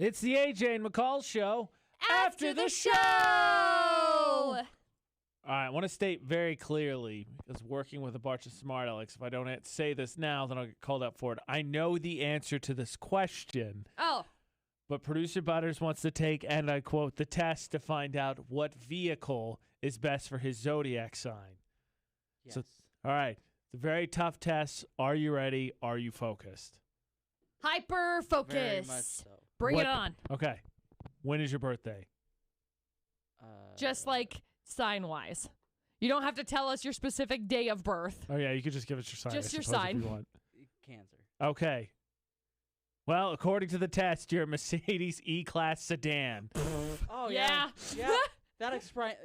It's the AJ and McCall show After the show! All right, I want to state very clearly, because working with a bunch of smart alecks, if I don't say this now, then I'll get called up for it. I know the answer to this question. Oh. But Producer Butterz wants to take, and I quote, the test to find out what vehicle is best for his zodiac sign. Yes. So, all right, it's a very tough test. Are you ready? Are you focused? Hyper focus. Very much so. Bring it on. Okay. When is your birthday? Just like sign-wise. You don't have to tell us your specific day of birth. Oh, yeah, you could just give us your sign. Just I your suppose, sign. if you want. Cancer. Okay. Well, according to the test, you're a Mercedes E-Class sedan. Oh, Yeah. Yeah. That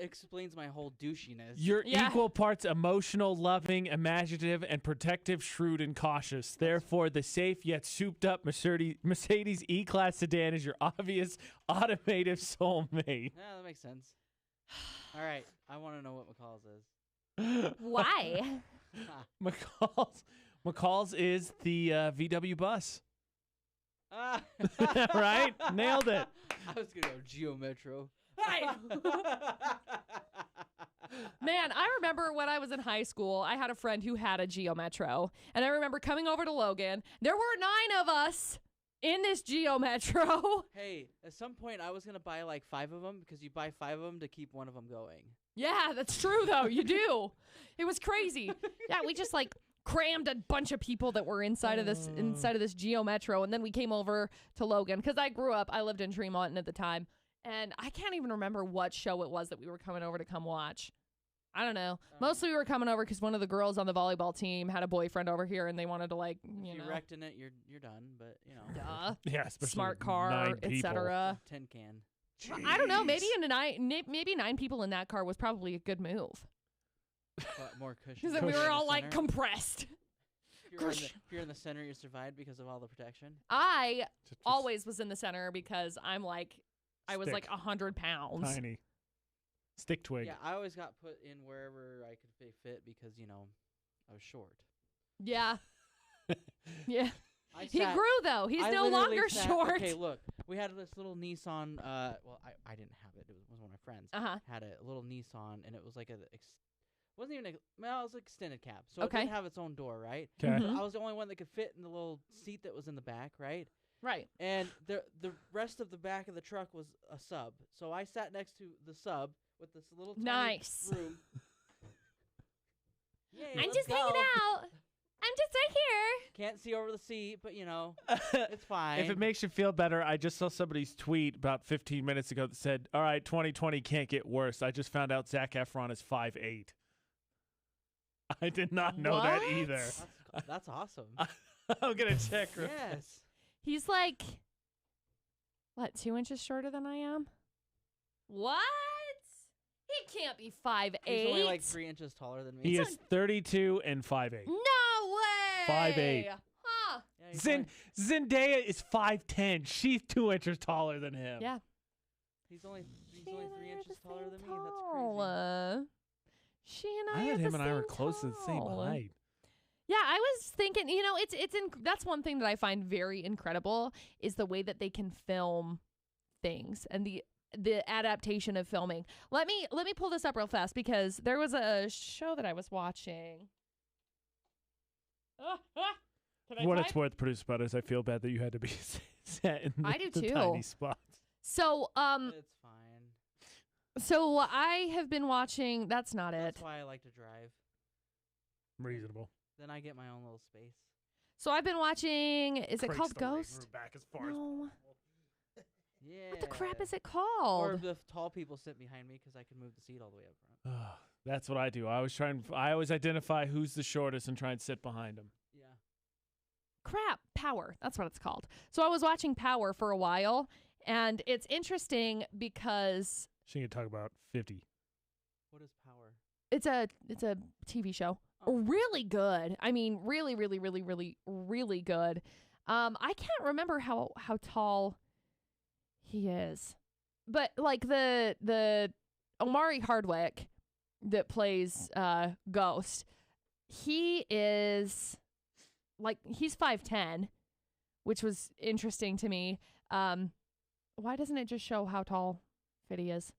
explains my whole douchiness. You're Yeah. equal parts emotional, loving, imaginative, and protective, shrewd, and cautious. Therefore, the safe yet souped-up Mercedes E-Class sedan is your obvious automotive soulmate. Yeah, that makes sense. All right. I want to know what McCall's is. Why? McCall's is the VW bus. Ah. Right? Nailed it. I was going to go Geo Metro. Man, I remember when I was in high school, I had a friend who had a Geo Metro. And I remember coming over to Logan. There were 9 of us in this Geo Metro. Hey, at some point I was going to buy like 5 of them because you buy 5 of them to keep one of them going. Yeah, that's true, though. You do. It was crazy. Yeah, we just like crammed a bunch of people that were inside of this Geo Metro. And then we came over to Logan because I lived in Tremont at the time. And I can't even remember what show it was that we were coming over to come watch. I don't know. Mostly we were coming over because one of the girls on the volleyball team had a boyfriend over here, and they wanted to if you wrecked in it, you're done. But duh. Yeah, especially Smart car, etc. Tin can. I don't know. Maybe 9 people in that car was probably a good move. But more cushion. Because we were all like compressed. If you're in the center, you survived because of all the protection. I always was in the center because I was like Stick. 100 pounds. Tiny. Stick twig. Yeah, I always got put in wherever I could fit because, I was short. Yeah. Yeah. He sat- grew, though. He's I no literally longer sat- short. Okay, look. We had this little Nissan. Well, I didn't have it. It was one of my friends. Had a little Nissan, and it was like it wasn't even it was an extended cab. So it didn't have its own door, right? Okay. Mm-hmm. I was the only one that could fit in the little seat that was in the back, right? Right. And the rest of the back of the truck was a sub. So I sat next to the sub with this little tiny room. Yay, I'm let's just go. hanging out. I'm just right here. Can't see over the seat, but it's fine. If it makes you feel better, I just saw somebody's tweet about 15 minutes ago that said, all right, 2020 can't get worse. I just found out Zac Efron is 5'8". I did not know that either. That's awesome. I'm going to check. Yes. He's like, 2 inches shorter than I am? What? He can't be 5'8". He's only like 3 inches taller than me. He is 32 and 5'8". No way. 5'8". Huh. Yeah, Zendaya is 5'10". She's 2 inches taller than him. Yeah. He's only 3 inches taller than me. That's tall. crazy. She and I I thought him and I were close to the same tall. height. Yeah, I was thinking, that's one thing that I find very incredible is the way that they can film things and the adaptation of filming. Let me pull this up real fast because there was a show that I was watching. For what it's worth, Producer Butterz, I feel bad that you had to be set in I do the too. tiny spots. So, It's fine. so I have been watching. That's not That's it. why I like to drive. Reasonable. Then I get my own little space. So I've been watching. Is it Crank's called the living Ghost? room back as far as No. Yeah. What the crap is it Or called? the tall people sit behind me because I can move the seat all the way up front. That's what I do. I always identify who's the shortest and try and sit behind him. Yeah. Crap, Power. That's what it's called. So I was watching Power for a while, and it's interesting because She can talk about 50. What is power? it's a TV show. Really good. I mean, really, really, really, really, really good. I can't remember how tall he is, but like the Omari Hardwick that plays Ghost, he is like he's 5'10", which was interesting to me. Why doesn't it just show how tall Fitty is?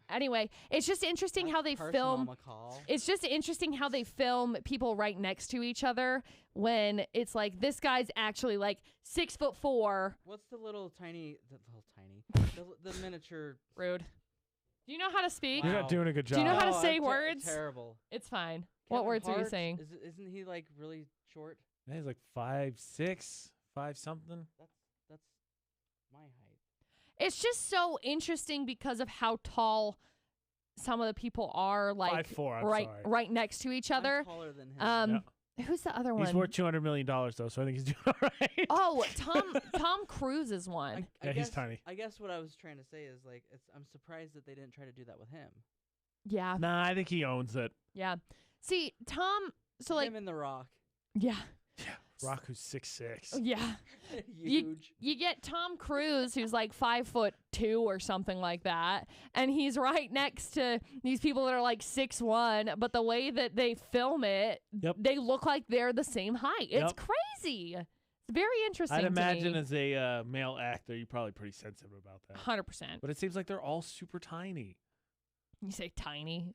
Anyway, it's just interesting how they film. McCall. It's just interesting how they film people right next to each other when it's like this guy's actually like 6'4". What's the miniature? Rude. Do you know how to speak? You're not doing a good job. Do you know how to Oh, say I'm words? Terrible. It's fine. Kevin What words are you Hart, saying? Isn't he like really short? Yeah, he's like 5'6", 5 something. That's my height. It's just so interesting because of how tall some of the people are, like 5'4", right next to each other. I'm taller than him. Who's the other one? He's worth $200 million though, so I think he's doing all right. Oh, Tom Cruise is one. Yeah, he's tiny. I guess what I was trying to say is like I'm surprised that they didn't try to do that with him. Yeah. Nah, I think he owns it. Yeah. See, Tom. So like him and The Rock. Yeah. Yeah. Rock, who's 6'6". Yeah. Huge. You get Tom Cruise, who's like 5'2" or something like that, and he's right next to these people that are like 6'1", but the way that they film it, they look like they're the same height. It's crazy. It's very interesting. I'd imagine as a male actor, you're probably pretty sensitive about that. 100%. But it seems like they're all super tiny. You say tiny?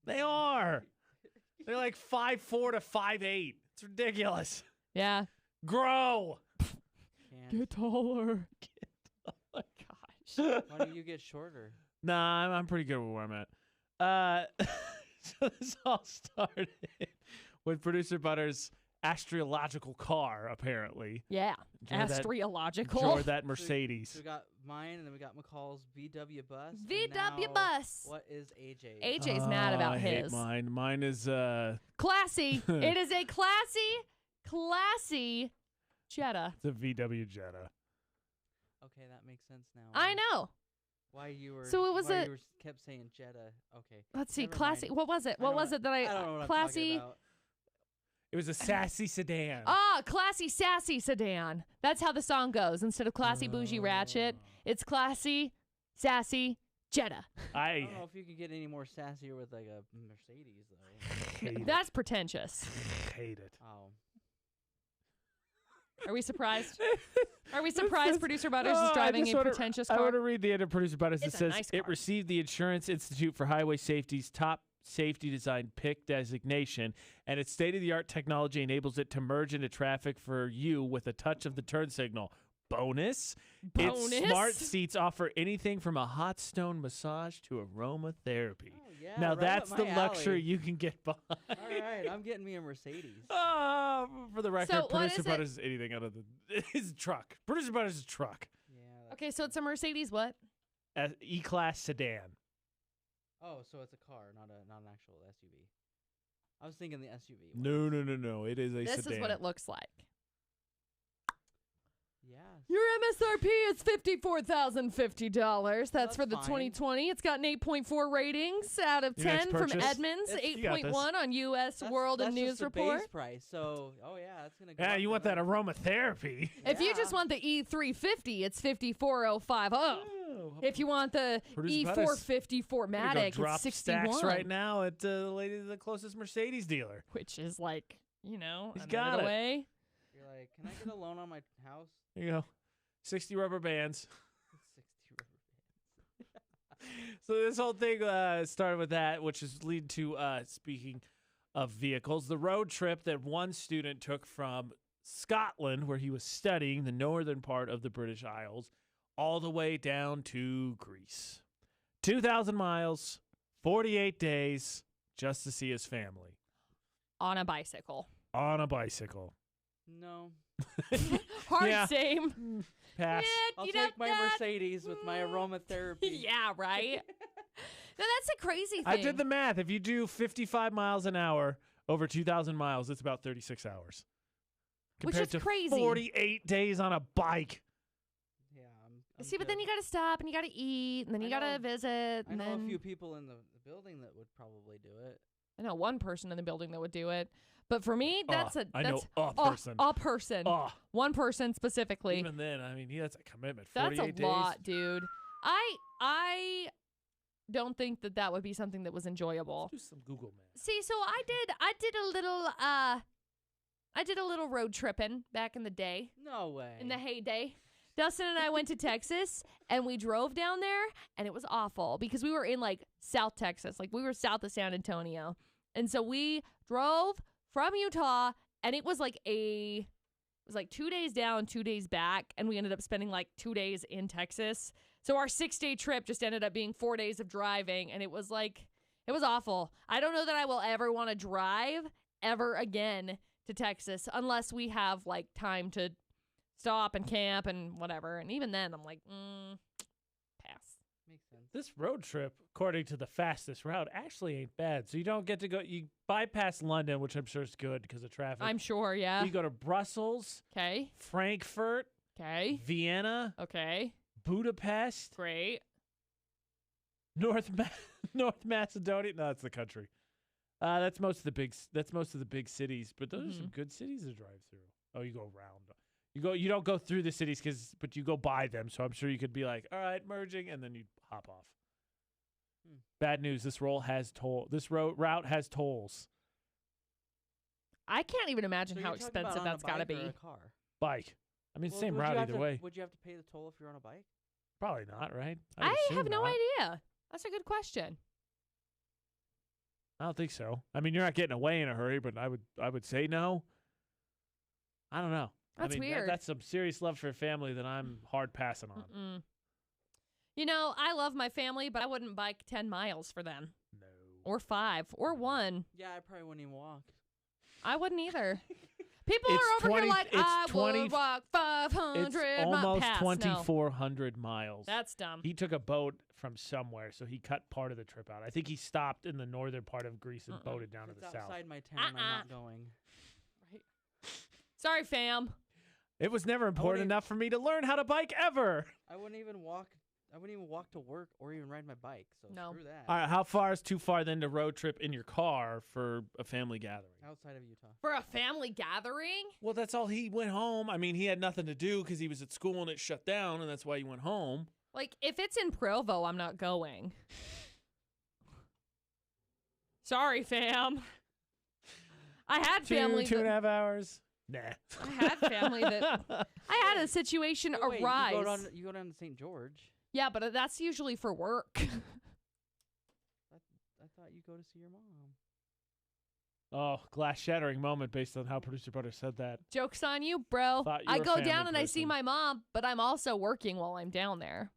They are. They're like 5'4" to 5'8". It's ridiculous. Yeah. Grow. Get taller. Oh my gosh. Why don't you get shorter? Nah, I'm pretty good with where I'm at. So this all started with Producer Butterz' astrological car, apparently. Yeah. Enjoy that Mercedes. So we got mine, and then we got McCall's VW bus. VW bus. What is AJ? AJ's mad about I his. hate mine. Mine is classy. It is a classy Jetta. It's a VW Jetta. Okay, that makes sense now. I know. Why you were? So it was you were kept saying Jetta. Okay. Let's see. Never Classy. mind. What was it? What was it that I don't know what classy? I'm talking about. It was a sassy sedan. Classy sassy sedan. That's how the song goes. Instead of classy bougie ratchet, it's classy sassy Jetta. I don't know if you could get any more sassier with like a Mercedes though. Hate That's pretentious. Hate it. Oh. Are we surprised? Are we surprised Producer Butterz is driving a pretentious car? I want to read the end of Producer Butterz. It says, nice it car. received the Insurance Institute for Highway Safety's top safety design pick designation, and its state-of-the-art technology enables it to merge into traffic for you with a touch of the turn signal. Bonus? Its smart seats offer anything from a hot stone massage to aromatherapy. Oh, yeah, now right that's up the my luxury alley. you can get behind. All right, I'm getting me a Mercedes. For the record, So what Producer is it? Butterz is anything other than his truck. Producer Butterz is truck. Yeah. Okay, so it's a Mercedes what? E-Class sedan. Oh, so it's a car, not an actual SUV. I was thinking the SUV. No. It is a This sedan. is what it looks like. Yeah. Your MSRP is $54,050. That's for the fine. 2020. It's got an 8.4 ratings out of Your next 10 from purchase? Edmunds, You got 8.1 on U.S. World and News just the Report. base price. So, that's gonna go. Yeah, up you from want that there. aromatherapy. If you just want the E350, it's 54,050. If you want the Producer E450 Go Formatic, drop it's 61. stacks right now at the closest Mercedes dealer. Which is like, He's another got it. way. You're like, can I get a loan on my house? There you go. 60 rubber bands. 60 rubber bands. So this whole thing started with that, which is lead to, speaking of vehicles, the road trip that one student took from Scotland, where he was studying the northern part of the British Isles, all the way down to Greece. 2,000 miles, 48 days, just to see his family. On a bicycle. On a bicycle. No. Hard Yeah. same. Pass. I'll take my Mercedes with my aromatherapy. Yeah, right? No, that's a crazy thing. I did the math. If you do 55 miles an hour over 2,000 miles, it's about 36 hours. Which Compared is to crazy. 48 days on a bike. Yeah, I'm See, but then good. you got to stop and you got to eat and then you I got to know- visit. I And know then a few people in the building that would probably do it. I know one person in the building that would do it. But for me, that's I know that's a person. A person. Oh, One person specifically. even then, I mean, that's a commitment. That's 48 a days. lot, dude. I don't think that would be something that was enjoyable. Let's do some Google math. See, so I did a little road tripping back in the day, No way. in the heyday. Dustin and I went to Texas, and we drove down there, and it was awful because we were in, like, South Texas. Like, we were south of San Antonio. And so we drove from Utah, and it was like 2 days down, 2 days back, and we ended up spending, like, 2 days in Texas. So our 6-day trip just ended up being 4 days of driving, and it was, like, it was awful. I don't know that I will ever want to drive ever again to Texas unless we have, like, time to stop and camp and whatever. And even then, I'm like, pass. Makes sense. This road trip, according to the fastest route, actually ain't bad. So you don't get to go. You bypass London, which I'm sure is good because of traffic. I'm sure, yeah. You go to Brussels. Okay. Frankfurt. Okay. Vienna. Okay. Budapest. Great. North Macedonia. No, that's the country. That's most of the big cities, but those are some good cities to drive through. Oh, you go around. You don't go through the cities but you go by them. So I'm sure you could be like, all right, merging, and then you hop off. Bad news. This route has tolls. I can't even imagine how expensive that's got to be. Or a car? Bike. I mean, same route either way. Would you have to pay the toll if you're on a bike? Probably not, right? I have no idea. That's a good question. I don't think so. I mean, you're not getting away in a hurry, but I would say no. I don't know. That's weird. That's some serious love for family that I'm hard passing on. You know, I love my family, but I wouldn't bike 10 miles for them. No. Or 5. Or 1. Yeah, I probably wouldn't even walk. I wouldn't either. People are over here like, I would walk 500 miles. It's almost 2,400 miles. That's dumb. He took a boat from somewhere, so he cut part of the trip out. I think he stopped in the northern part of Greece and boated down to the south. Outside my town, I'm not going. Right. Sorry, fam. It was never important enough for me to learn how to bike ever. I wouldn't even walk to work or even ride my bike. So screw that. All right, how far is too far then to road trip in your car for a family gathering? Outside of Utah. For a family gathering? Well, that's all. He went home. I mean, he had nothing to do because he was at school and it shut down, and that's why he went home. Like, if it's in Provo, I'm not going. Sorry, fam. I had family. 2.5 hours. Nah. I had family that I had a situation arise. You go down to St. George. Yeah, but that's usually for work. I thought you go to see your mom. Oh, glass shattering moment based on how Producer Butterz said that. Joke's on you, bro. I go down and I see my mom, but I'm also working while I'm down there.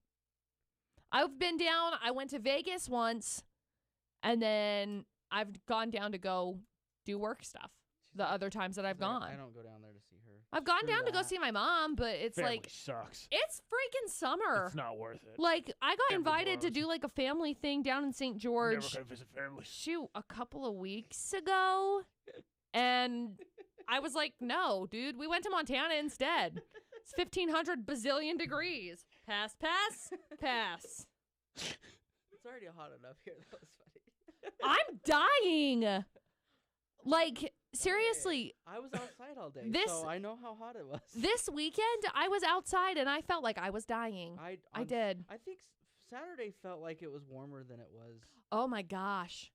I've been down. I went to Vegas once, and then I've gone down to go do work stuff. The other times that I've gone. I don't go down there to see her. I've gone down to go see my mom, but it's family sucks. It's freaking summer. It's not worth it. Like, I got invited to do like a family thing down in St. George. Never gonna visit family. Shoot, a couple of weeks ago. And I was like, no, dude, we went to Montana instead. It's 1,500 bazillion degrees. Pass. It's already hot enough here. That was funny. I'm dying. Like, seriously. I was outside all day, so I know how hot it was. This weekend, I was outside, and I felt like I was dying. I did. I think Saturday felt like it was warmer than it was. Oh, my gosh.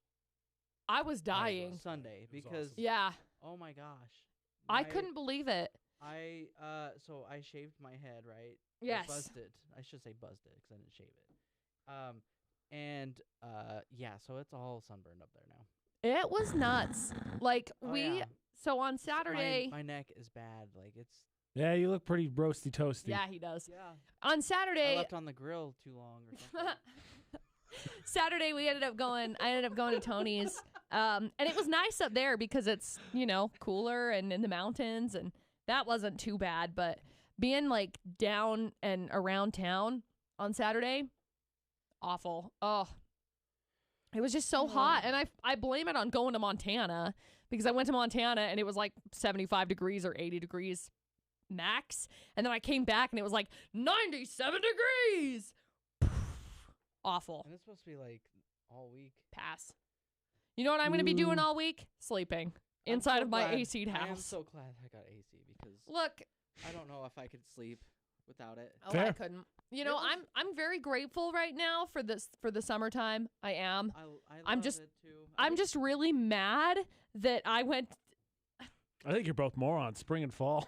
I was dying. Sunday, because... Awesome. Yeah. Oh, my gosh. I couldn't believe it. So I shaved my head, right? Yes. Buzzed it. I should say buzzed it, because I didn't shave it. Yeah, so it's all sunburned up there now. It was nuts. Like, so on Saturday. My neck is bad. Like, it's. Yeah, you look pretty roasty toasty. Yeah, he does. Yeah. On Saturday. I left on the grill too long or something. Saturday, I ended up going to Tony's. And it was nice up there because it's, cooler and in the mountains. And that wasn't too bad. But being, like, down and around town on Saturday, awful. Oh. It was just so hot, and I blame it on going to Montana because I went to Montana, and it was like 75 degrees or 80 degrees max, and then I came back, and it was like 97 degrees. Awful. And it's supposed to be like all week. Pass. You know what I'm going to be doing all week? Sleeping inside of my AC'd house. I am so glad I got AC because look, I don't know if I could sleep without it. Oh, I couldn't. I'm very grateful right now for the summertime. I am. I love it too. I'm just really mad that I went. I think you're both morons. Spring and fall.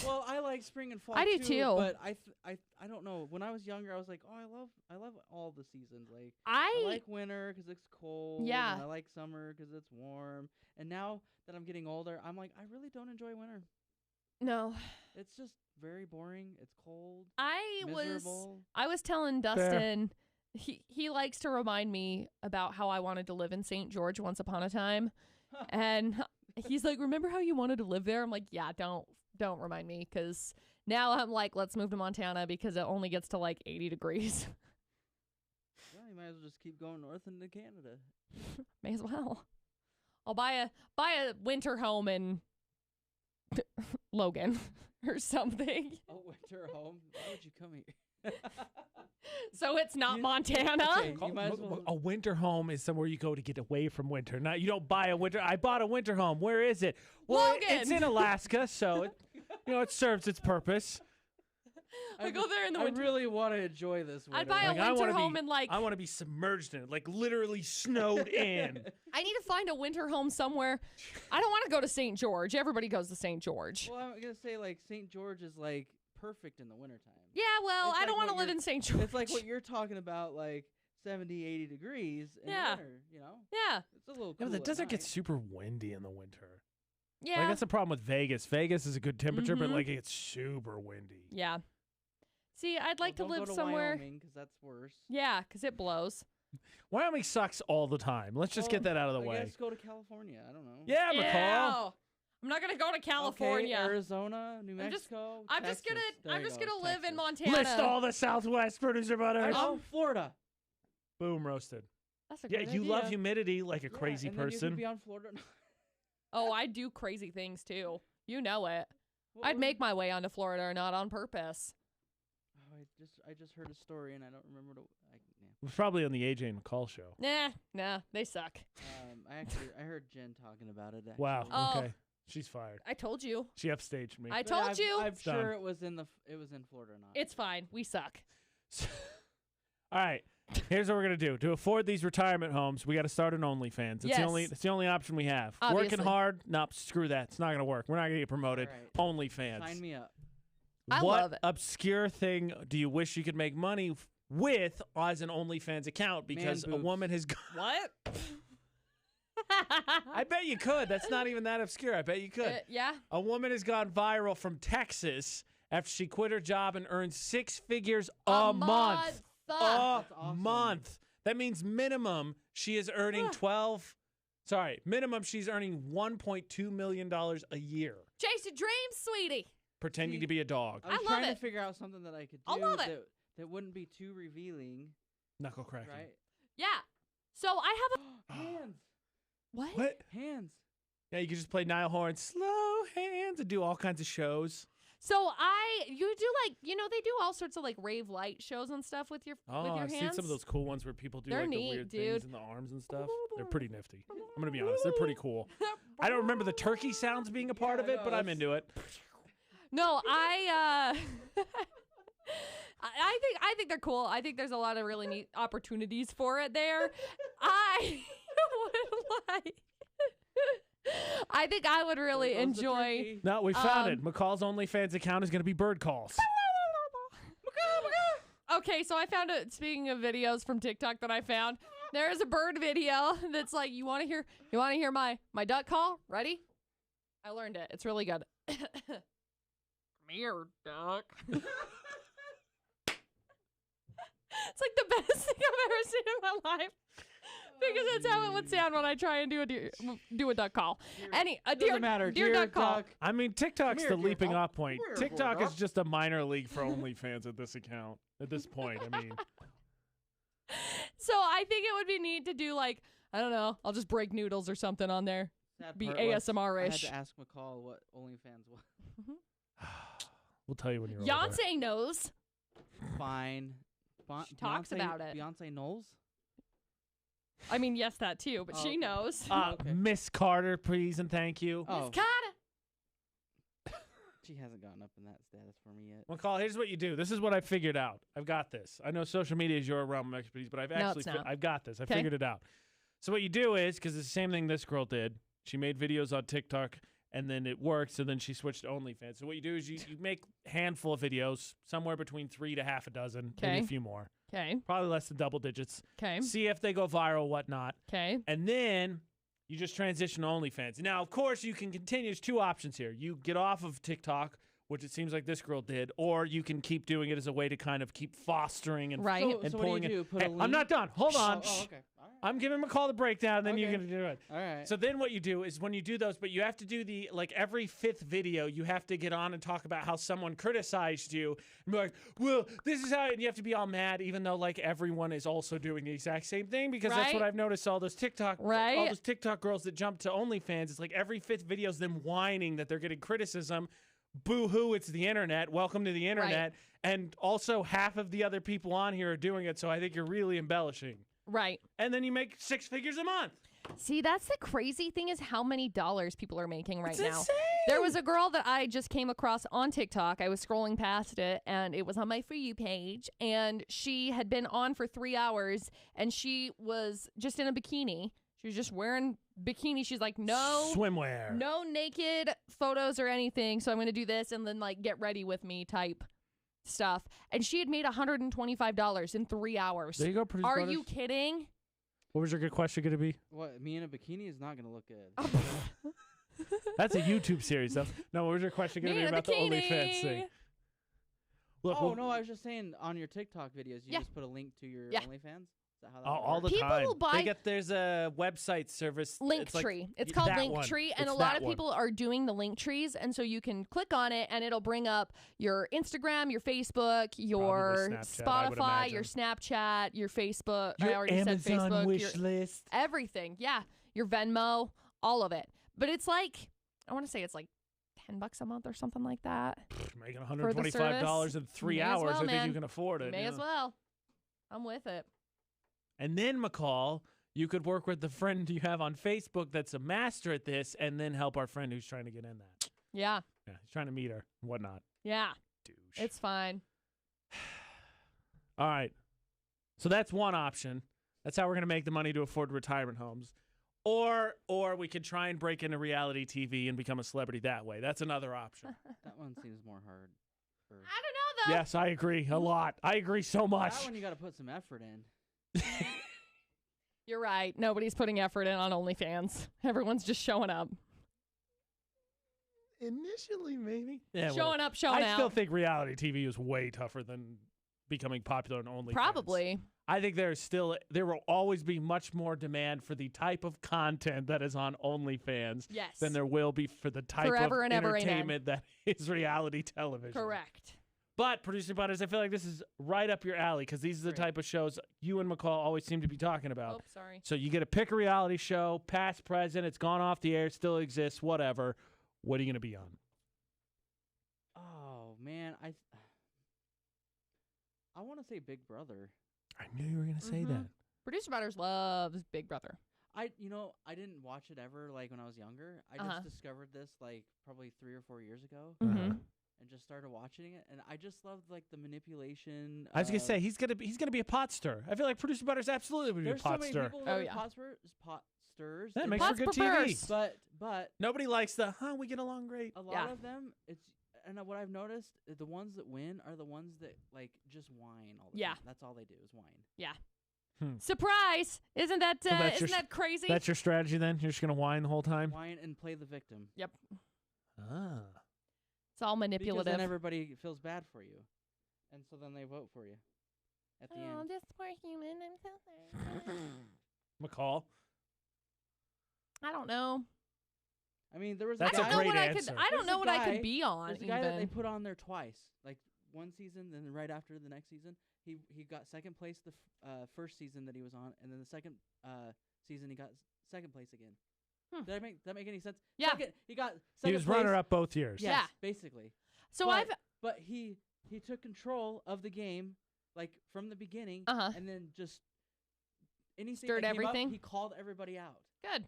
Well, I like spring and fall. I do too. But I don't know. When I was younger, I was like, oh, I love all the seasons. Like I like winter because it's cold. Yeah. And I like summer because it's warm. And now that I'm getting older, I'm like, I really don't enjoy winter. No. It's just very boring. It's cold. I was telling Dustin, he likes to remind me about how I wanted to live in St. George once upon a time. And he's like, remember how you wanted to live there? I'm like, yeah, don't remind me, because now I'm like, let's move to Montana because it only gets to like 80 degrees. Well, you might as well just keep going north into Canada. May as well. I'll buy a winter home in Logan or something. A winter home? Why would you come here? So it's not Montana. Okay, you might as well. A winter home is somewhere you go to get away from winter. Not you don't buy a winter. I bought a winter home. Where is it? Well, Logan. it's in Alaska, so it serves its purpose. I go there in the winter. I really want to enjoy this winter. I'd buy a winter home in like. I want to be submerged in it, like literally snowed in. I need to find a winter home somewhere. I don't want to go to St. George. Everybody goes to St. George. Well, I'm gonna say like St. George is like perfect in the wintertime. Yeah, well, I don't want to live in St. George. It's like what you're talking about, like 70, 80 degrees in the winter, you know? Yeah. It's a little cool. Yeah, but the at desert gets night. super windy in the winter. Yeah. Like that's the problem with Vegas. Vegas is a good temperature, but like it gets super windy. Yeah. See, I'd like Well, to don't live go to somewhere. Wyoming, 'cause that's worse. Yeah, because it blows. Wyoming sucks all the time. Let's just get that out of the I way. guess go to California. I don't know. Yeah, McCall. Ew. I'm not gonna go to California. Okay, Arizona, New I'm just- Mexico. I'm just Texas. There I'm you just go, gonna live in Texas. Montana. List all the Southwest producer butters. Oh, Florida. Boom, roasted. That's a Yeah, good you idea. love humidity like a Yeah, crazy and then you person. could be on Florida. Oh, I do crazy things too. You know it. What I'd was make it? my way onto Florida or not on purpose. Oh, I just heard a story and I don't remember the. It was probably on the AJ and McCall show. Nah, they suck. I heard Jen talking about it. Actually. Wow. Oh. Okay. She's fired. I told you. She upstaged me. I But told you. I'm Done. sure it was in Florida or not. It's fine. We suck. All right. Here's what we're gonna do. To afford these retirement homes, we got to start an OnlyFans. Yes. It's the only option we have. Obviously. Working hard? Nope. Screw that. It's not gonna work. We're not gonna get promoted. All OnlyFans. Sign me up. I what love it. obscure thing do you wish you could make money with as an OnlyFans account? Because a boobs. woman has gone. What? I bet you could. That's not even that obscure. I bet you could. Yeah. A woman has gone viral from Texas after she quit her job and earned 6 figures a month. A That's awesome. month. That means minimum she is earning minimum she's earning $1.2 million a year Chase your dreams, sweetie. pretending See, to be a dog. I was love trying it. to figure out something that I could do I love it. that wouldn't be too revealing, Knuckle cracking. right? Yeah. So I have a Hands. What? Hands. Yeah, you could just play Niall Horan, slow hands, and do all kinds of shows. So you do like, they do all sorts of like rave light shows and stuff with your Oh, hands. I've seen some of those cool ones where people do They're like the neat, weird dude. things in the arms and stuff. They're pretty nifty. I'm gonna be honest, they're pretty cool. I don't remember the turkey sounds being a part of it, but I'm into it. No, I think they're cool. I think there's a lot of really neat opportunities for it there. I would like. I think I would really There goes the enjoy. turkey. No, we found it. McCall's OnlyFans account is gonna be bird calls. Okay, so I found it. Speaking of videos from TikTok that I found, there is a bird video that's like, you want to hear my duck call? Ready? I learned it. It's really good. Come here, duck. It's like the best thing I've ever seen in my life. Because that's how it would sound when I try and do a duck call. Doesn't matter. Dear duck call. I mean, TikTok's Come the here, dear leaping dog. off point. Come here, TikTok dear is dog. just a minor league for OnlyFans at this account. At this point, I mean. So I think it would be neat to do like, I don't know, I'll just break noodles or something on there. Sad Be part was I had ASMR-ish. to ask McCall what OnlyFans was. We'll tell you when you're older. Beyonce knows. Fine. She talks about it. Beyonce Knowles? I mean, yes, that too, but Oh, she okay. knows. Okay. Miss Carter, please and thank you. Oh, Miss Carter. she hasn't gotten up in that status for me yet. McCall, here's what you do. This is what I figured out. I've got this. I know social media is your realm of expertise, but I've actually it's not. I've got this. I 'Kay. figured it out. So what you do is, because it's the same thing this girl did, she made videos on TikTok and then it worked. So then she switched to OnlyFans. So what you do is you make a handful of videos, somewhere between 3 to half a dozen, maybe a few more. Okay. Probably less than double digits. Okay. See if they go viral, whatnot. Okay. And then you just transition to OnlyFans. Now, of course, you can continue. There's 2 options here. You get off of TikTok, which it seems like this girl did, or you can keep doing it as a way to kind of keep fostering and, right. and so pulling what do you it. do? Hey, I'm not done. Hold on. Oh, okay. All right. I'm giving McCall the breakdown, then you're going to do it. All right. So then what you do is when you do those, but you have to do the, like every 5th video, you have to get on and talk about how someone criticized you. And be like, well, this is how, and you have to be all mad, even though like everyone is also doing the exact same thing, because that's what I've noticed all those TikTok girls that jump to OnlyFans. It's like every 5th video is them whining that they're getting criticism. Boo-hoo, it's the internet. Welcome to the internet. Right. And also half of the other people on here are doing it, so I think you're really embellishing. Right. And then you make 6 figures a month. See, that's the crazy thing is how many dollars people are making right now. Insane. There was a girl that I just came across on TikTok. I was scrolling past it, and it was on my For You page, and she had been on for 3 hours, and she was just in a bikini. She was just wearing bikini. She's like, no swimwear, no naked photos or anything. So I'm going to do this and then like get ready with me type stuff. And she had made $125 in 3 hours. There you go. Producer Are Butterz. you kidding? What was your good question going to be? What, me in a bikini is not going to look good. That's a YouTube series, though. No, what was your question going to be about the OnlyFans thing? Look, no, I was just saying on your TikTok videos, you just put a link to your OnlyFans? Is that how that all the people time. Will buy there's a website service. Linktree. It's called Linktree, and a lot of people are doing the Linktrees, and so you can click on it, and it'll bring up your Instagram, your Facebook, your Spotify, your Snapchat, your Facebook. Your I already Amazon said Facebook. wish list. Everything. Yeah. Your Venmo, all of it. But it's like, I want to say it's like $10 a month or something like that. Making $125 in 3 hours. Well, I think you can afford it. May as well. I'm with it. And then, McCall, you could work with the friend you have on Facebook that's a master at this and then help our friend who's trying to get in that. Yeah. Yeah, he's trying to meet her and whatnot. Yeah. Douche. It's fine. All right. So that's one option. That's how we're going to make the money to afford retirement homes. Or we could try and break into reality TV and become a celebrity that way. That's another option. That one seems more hard. I don't know, though. Yes, I agree a lot. I agree so much. That one you got to put some effort in. You're right. Nobody's putting effort in on OnlyFans. Everyone's just showing up. Initially, maybe. Yeah, showing up, showing out. I still think reality TV is way tougher than becoming popular on OnlyFans. Probably. I think there will always be much more demand for the type of content that is on OnlyFans than there will be for the type of entertainment that is reality television. Correct. But, Producer Butterz, I feel like this is right up your alley because these are the type of shows you and McCall always seem to be talking about. Oh, sorry. So you get to pick a reality show, past, present, it's gone off the air, it still exists, whatever. What are you going to be on? Oh, man. I want to say Big Brother. I knew you were going to say that. Producer Butterz loves Big Brother. I didn't watch it ever, like, when I was younger. I just discovered this, like, probably 3 or 4 years ago. And just started watching it, and I just loved like the manipulation. I was gonna say he's gonna be a pot stirrer. I feel like Producer Butterz absolutely would be a pot stirrer. There's so many people that are pot stirrers. That makes for good TV. But nobody likes we get along great. A lot of them, and what I've noticed, the ones that win are the ones that like just whine all the time. That's all they do is whine. Yeah. Surprise! Isn't that that crazy? That's your strategy then? You're just gonna whine the whole time? Whine and play the victim. Yep. Ah. It's all manipulative. Because then everybody feels bad for you. And so then they vote for you at the end. Oh, this poor human. I'm so sorry. McCall? I don't know. I mean, there was That's a great answer. I don't know what I could be on. There's a guy that they put on there twice. Like one season, then right after the next season. He got second place the first season that he was on. And then the second season, he got second place again. Did that make any sense? Yeah. He got second He was runner-up both years. Yes, basically. So But he took control of the game, like, from the beginning, and then just anything stirred that came everything. Up, he called everybody out. Good.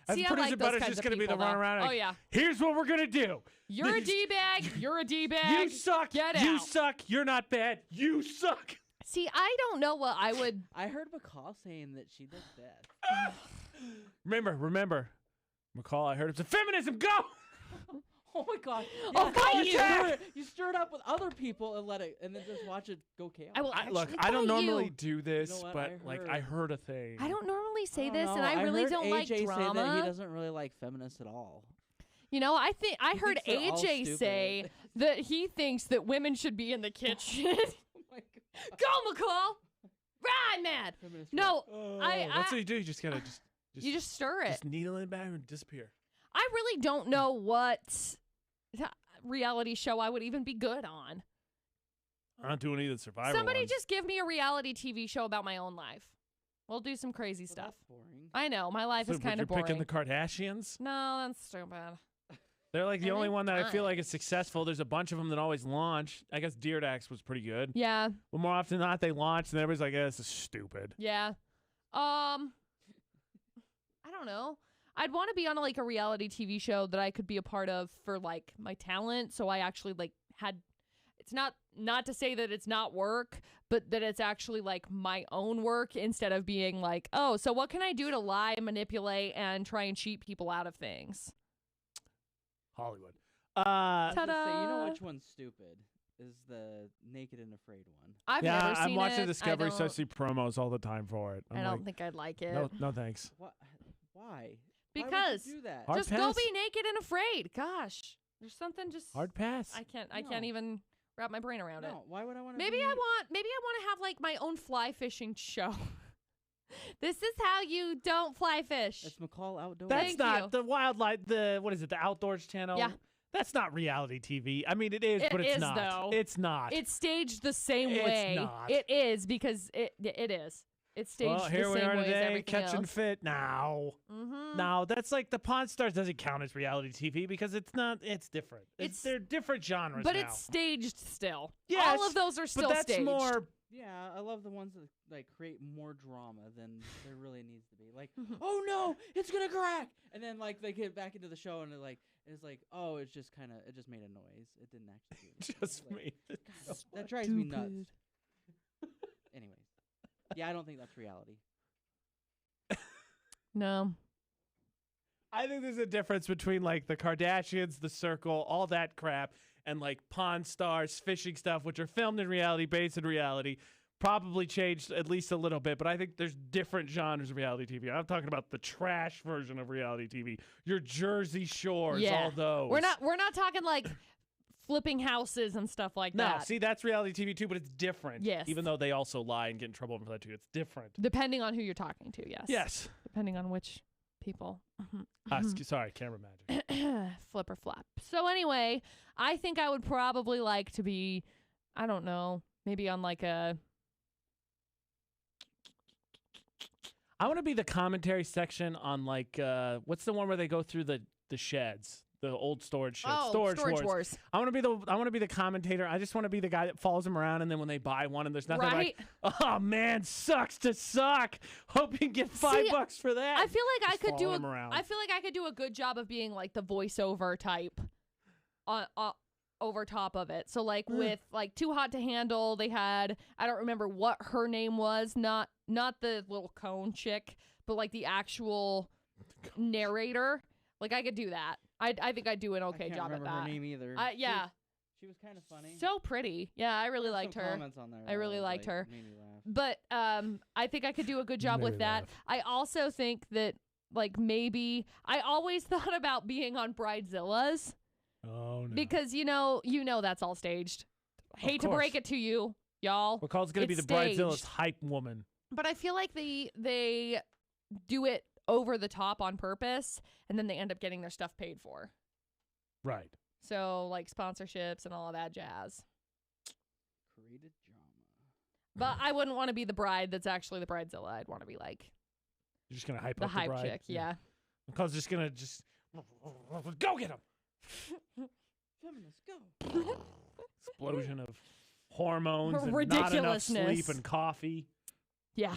As Producer Butterz just going to be the run around. Oh, yeah. Here's what we're going to do. You're a D-bag. You're a D-bag. You suck. Get out. You suck. You're not bad. You suck. See, I don't know what I would. I heard McCall saying that she does best. Remember, McCall, I heard it's a feminism. Go! Oh my god! I'll fight you. You stir it up with other people and let it, and then just watch it go chaos. I will Look, actually I don't fight normally you. do this, You know what? but I heard a thing. I don't normally say don't this, know. and I really heard don't like AJ drama. Say that he doesn't really like feminists at all. You know, I heard thinks they're all AJ say stupid. that he thinks that women should be in the kitchen. Oh my god! Go, McCall! Ride, mad! Feminist No, That's what you do. You just gotta you just stir it. just needle it back and disappear. I really don't know what reality show I would even be good on. I'm not doing either Survivor Somebody ones. just give me a reality TV show about my own life. We'll do some crazy Well, stuff. that's boring. I know, my life So is kind you're of boring. picking the Kardashians? No, that's stupid. They're like the And only then one that I feel I- like is successful. There's a bunch of them that always launch. I guess Deer Dax was pretty good. Yeah, But more often than not, they launch, and everybody's like, this is stupid. yeah. I don't know. I'd want to be on like a reality TV show that I could be a part of for like my talent. So I actually like had. It's not to say that it's not work, but that it's actually like my own work instead of being like, oh, so what can I do to lie, manipulate, and try and cheat people out of things? Hollywood. I was gonna say, you know Ta-da! which one's stupid is the Naked and Afraid one. I've Yeah, never seen I'm watching it. Discovery, so I I see promos all the time for it. I'm don't like, think I'd like it. no, thanks. What? Why? Because Why would you do that? Hard just go pass. be naked and afraid. Gosh, there's something just Hard pass. I can't No. even wrap my brain around it. No, why would I want to? Maybe I want to have like my own fly fishing show. This is how you don't fly fish. It's McCall Outdoors. That's Thank not you. the wildlife. What is it? The Outdoors Channel. Yeah. That's not reality TV. I mean, it is, It but it's is, not. though. It's not. It's staged the same It's way. not. It is because it is. It's staged well, here the we same are way as today, everything catching else. fit. Now, Mm-hmm. no, that's like the Pawn Stars doesn't count as reality TV because it's not. It's different. They're different genres But now. it's staged still. Yes, All of those are still but that's staged. more. Yeah, I love the ones that like create more drama than there really needs to be. Like, Mhm. oh no, it's gonna crack, and then like they get back into the show and it's like, oh, it just made a noise. It didn't actually do anything. Just Like, me. God, that drives me nuts. Anyways, yeah, I don't think that's reality. No. I think there's a difference between like the Kardashians, The Circle, all that crap, and like Pawn Stars, fishing stuff, which are filmed in reality, based in reality. Probably changed at least a little bit, but I think there's different genres of reality TV. I'm talking about the trash version of reality TV. Your Jersey Shores, Yeah. all those. We're not talking like flipping houses and stuff like No, that. see, that's reality TV too, but it's different. Yes. Even though they also lie and get in trouble for that too. It's different. Depending on who you're talking to, yes. Yes. Depending on which people. Sorry, camera magic. Flip or flop. So anyway, I think I would probably like to be, I don't know, maybe on like a. I want to be the commentary section on like what's the one where they go through the sheds, the old storage sheds. Oh, Storage Wars. Wars. I want to be the commentator. I just want to be the guy that follows them around, and then when they buy one and there's nothing, Right? like, oh man, sucks to suck. Hope you can get $5 for that. I feel like I Just could do follow 'em around. I feel like I could do a good job of being like the voiceover type on over top of it. So like with like Too Hot to Handle, they had, I don't remember what her name was, not the little cone chick, but like the actual narrator. Like I could do that. I think I'd do an okay I can't job at remember that. her name either. Yeah. She was kind of funny. So pretty. Yeah, I really There's liked some her. Comments on there I really that, liked her. Made me laugh. But I think I could do a good job with Maybe that. laugh. I also think that like maybe I always thought about being on Bridezillas Oh no. because you know that's all staged. Hate to course. break it to you, y'all. McCall's gonna be it's the Bridezilla's staged. hype woman. But I feel like they do it over the top on purpose and then they end up getting their stuff paid for. Right. So like sponsorships and all of that jazz. Created drama. But I wouldn't want to be the bride that's actually the Bridezilla. I'd want to be like You're just gonna hype the up hype the bride. chick. Yeah. McCall's just gonna go get him. Feminists, go. Explosion of hormones and not enough Ridiculousness. sleep and coffee. Yeah.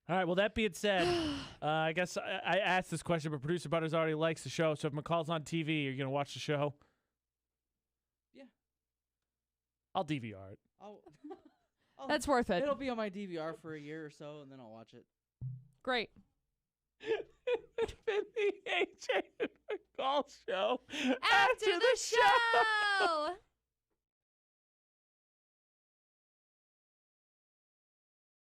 All right. Well, that being said, I guess I asked this question, but producer Butterz already likes the show. So if McCall's on TV, are you gonna watch the show? Yeah. I'll DVR it. I'll That's worth it. It'll be on my DVR for a year or so, and then I'll watch it. Great. It's been the AJ and McCall show After the show.